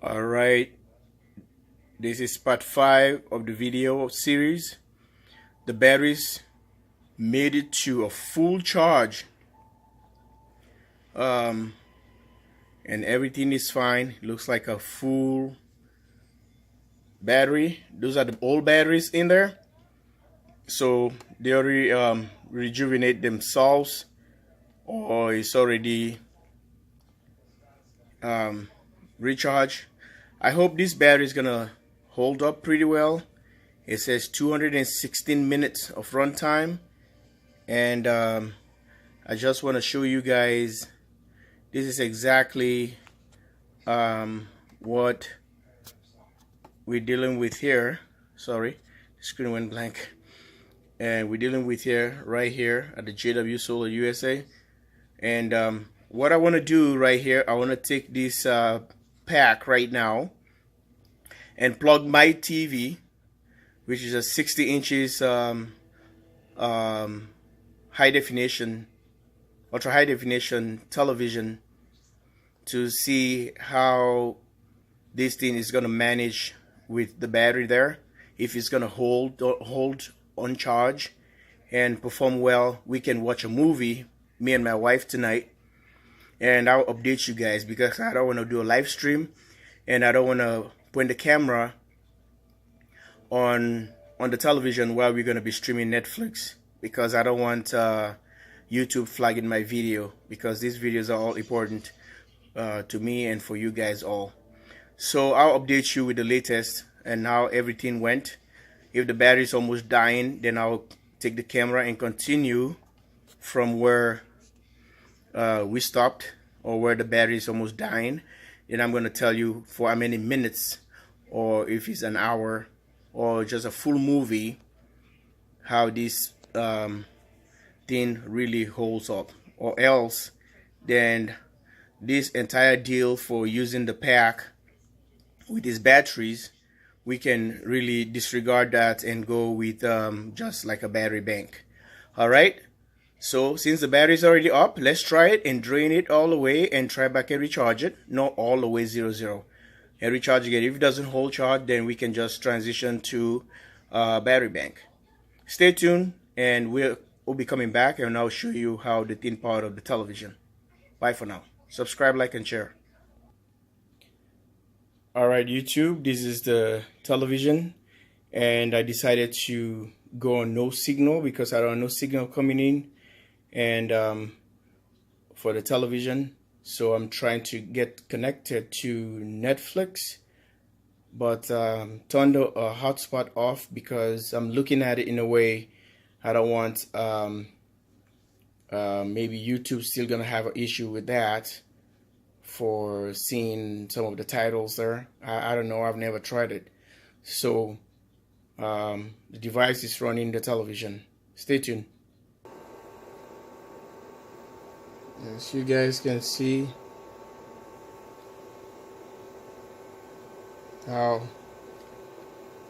Alright, this is part 5 of the video series. The batteries made it to a full charge, and everything is fine. It looks like a full battery. Those are the old batteries in there, so they already rejuvenate themselves, or it's already recharged. I hope this battery is gonna hold up pretty well. It says 216 minutes of runtime, and I just want to show you guys this is exactly what we're dealing with here. Sorry, the screen went blank. And we're dealing with here, right here at the jwsolarusa. And what I want to do right here, I want to take this pack right now and plug my TV, which is a 60 inches high definition, ultra high definition television, to see how this thing is going to manage with the battery there, if it's going to hold on charge and perform well. We can watch a movie, me and my wife, tonight, and I'll update you guys, because I don't want to do a live stream, and I don't want to point the camera on the television while we're going to be streaming Netflix, because I don't want YouTube flagging my video, because these videos are all important to me and for you guys all. So I'll update you with the latest and how everything went. If the battery is almost dying, then I'll take the camera and continue from where we stopped, or where the battery is almost dying. Then I'm going to tell you for how many minutes, or if it's an hour, or just a full movie, how this thing really holds up. Or else, then this entire deal for using the pack with these batteries, we can really disregard that and go with just like a battery bank. Alright, so since the battery is already up, let's try it and drain it all the way and try back and recharge it. Not all the way 0-0. And recharge again. If it doesn't hold charge, then we can just transition to battery bank. Stay tuned, and we'll be coming back, and I'll show you how the thin part of the television. Bye for now. Subscribe, like, and share. Alright, YouTube, this is the television, and I decided to go on no signal because I don't have no signal coming in, and for the television. So I'm trying to get connected to Netflix, but turn the hotspot off, because I'm looking at it in a way I don't want maybe YouTube still gonna have an issue with that for seeing some of the titles there. I don't know, I've never tried it. So the device is running the television. Stay tuned. As you guys can see how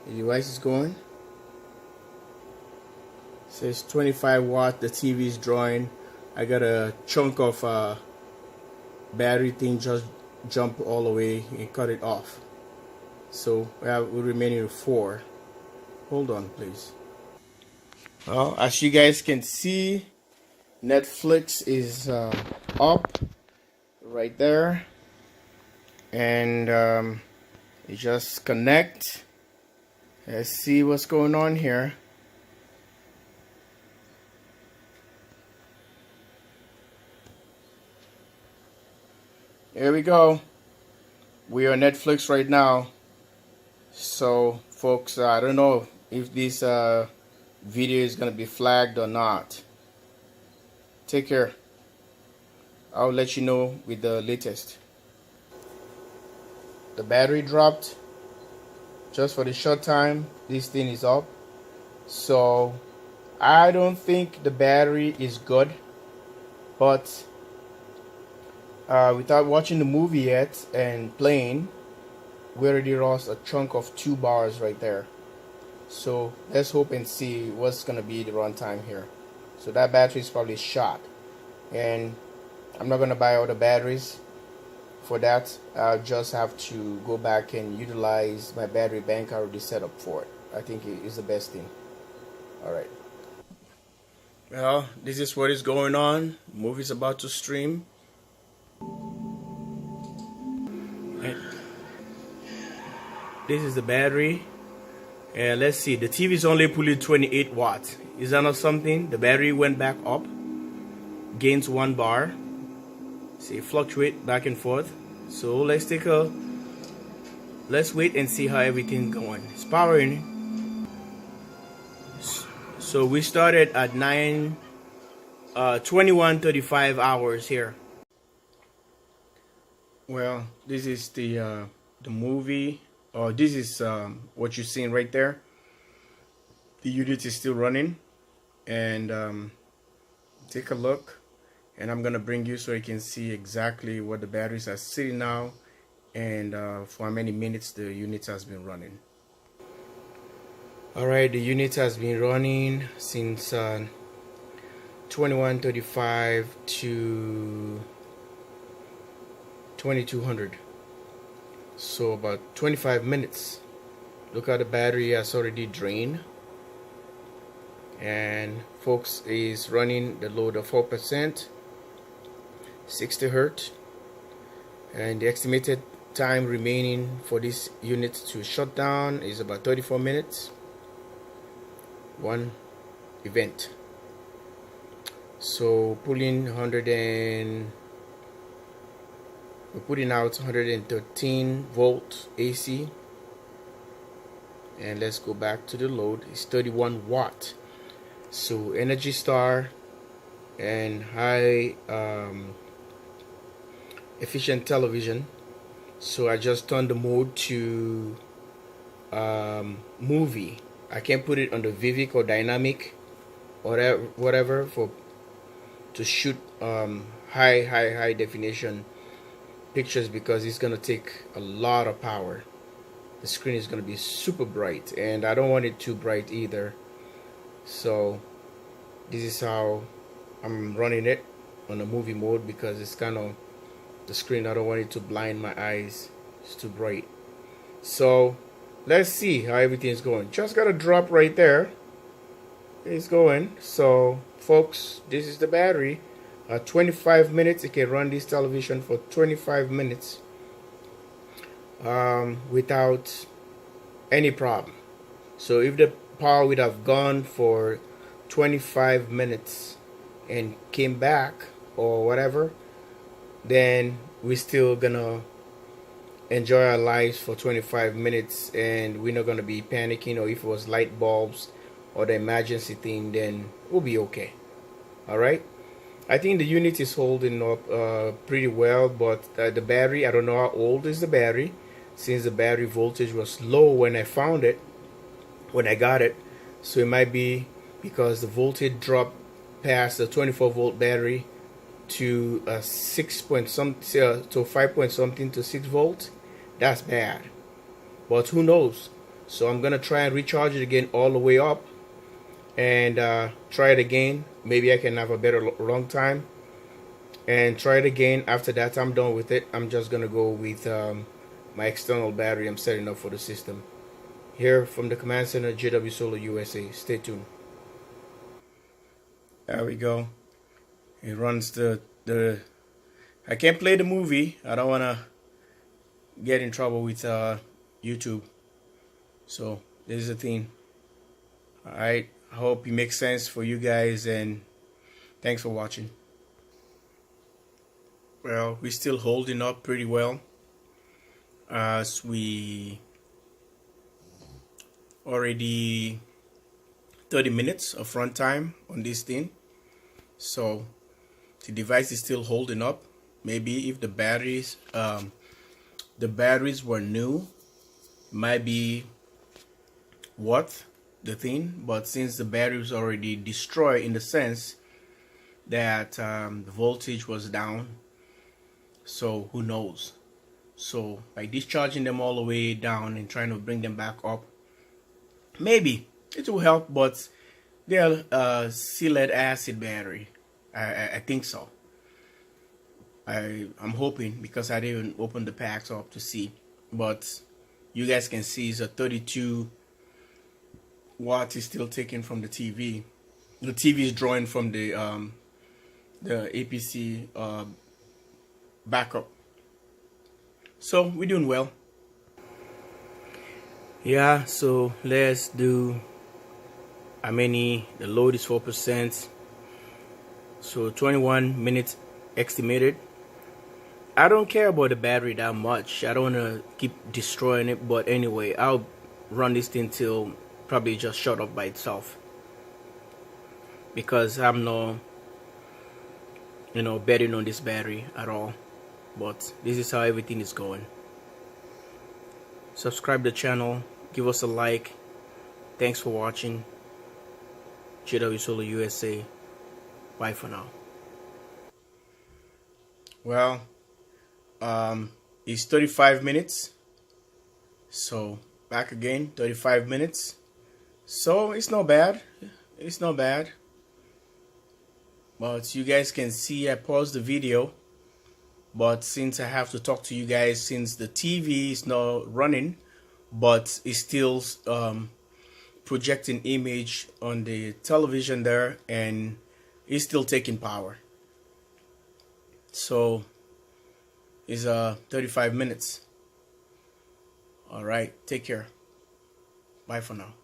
the device is going. It says 25 watt, the TV is drawing. I got a chunk of battery thing just jump all the way and cut it off. So we're remaining with 4. Hold on, please. Well, as you guys can see, Netflix is up right there, and you just connect. Let's see what's going on here. Here we go. We are Netflix right now. So folks, I don't know if this video is gonna be flagged or not. Take care. I'll let you know with the latest. The battery dropped just for the short time this thing is up. So I don't think the battery is good, but without watching the movie yet and playing, we already lost a chunk of 2 bars right there. So let's hope and see what's gonna be the runtime here. So that battery is probably shot, and I'm not gonna buy all the batteries For that, I'll just have to go back and utilize my battery bank I already set up for it. I think it is the best thing. Alright. Well, this is what is going on. Movie's about to stream. And this is the battery. And let's see, the TV is only pulling 28 watts. Is that not something? The battery went back up, gains 1 bar. See, fluctuate back and forth. So let's wait and see how everything's going. It's powering. So we started at 21:35 hours here. Well, this is the movie, or this is what you're seeing right there. The unit is still running, and take a look, and I'm gonna bring you so you can see exactly what the batteries are sitting now, and for how many minutes the unit has been running. Alright, the unit has been running since 21:35 to 2200, so about 25 minutes. Look how the battery has already drained, and folks is running the load of 4%, 60 Hertz, and the estimated time remaining for this unit to shut down is about 34 minutes. One event. So pulling we're putting out 113 volt AC, and let's go back to the load. It's 31 watt. So Energy Star and high efficient television. So I just turned the mode to movie. I can't put it on the Vivic or Dynamic or whatever to shoot high definition pictures, because it's gonna take a lot of power. The screen is gonna be super bright, and I don't want it too bright either. So this is how I'm running it on the movie mode, because it's kind of the screen, I don't want it to blind my eyes. It's too bright. So let's see how everything is going. Just got a drop right there. It's going. So folks, this is the battery. 25 minutes. You can run this television for 25 minutes without any problem. So if the power would have gone for 25 minutes and came back or whatever, then we're still gonna enjoy our lives for 25 minutes, and we're not gonna be panicking. Or if it was light bulbs or the emergency thing, then we'll be okay. All right, I think the unit is holding up pretty well, but the battery, I don't know how old is the battery, since the battery voltage was low when I found it, when I got it. So it might be because the voltage dropped past the 24 volt battery to 6 point something, to 5 point something to 6 volts. That's bad, but who knows. So I'm gonna try and recharge it again all the way up, and try it again. Maybe I can have a better long time, and try it again. After that, I'm done with it. I'm just gonna go with my external battery I'm setting up for the system. Here from the command center, jwsolarusa USA. Stay tuned. There we go. It runs the I can't play the movie. I don't wanna get in trouble with YouTube. So this is the thing. Alright, I hope it makes sense for you guys, and thanks for watching. Well, we're still holding up pretty well, as we already 30 minutes of runtime on this thing. So the device is still holding up. Maybe if the batteries were new, it might be worth the thing, but since the battery was already destroyed, in the sense that the voltage was down, so who knows. So by discharging them all the way down and trying to bring them back up, maybe it will help. But they're lead acid battery. I think so. I'm hoping, because I didn't open the packs up to see, but you guys can see it's a 32 watts is still taken from the TV. The TV is drawing from the APC backup. So we're doing well. Yeah, so let's do how many. The load is 4%, so 21 minutes estimated. I don't care about the battery that much. I don't want to keep destroying it, but anyway, I'll run this thing till probably just shut off by itself, because I'm not, betting on this battery at all. But this is how everything is going. Subscribe to the channel, give us a like. Thanks for watching. jwsolarusa. Bye for now. Well, it's 35 minutes. So back again, 35 minutes. So it's not bad. It's not bad. But you guys can see I paused the video. But since I have to talk to you guys, since the TV is not running, but it's still projecting image on the television there, and it's still taking power. So it's 35 minutes. All right, take care. Bye for now.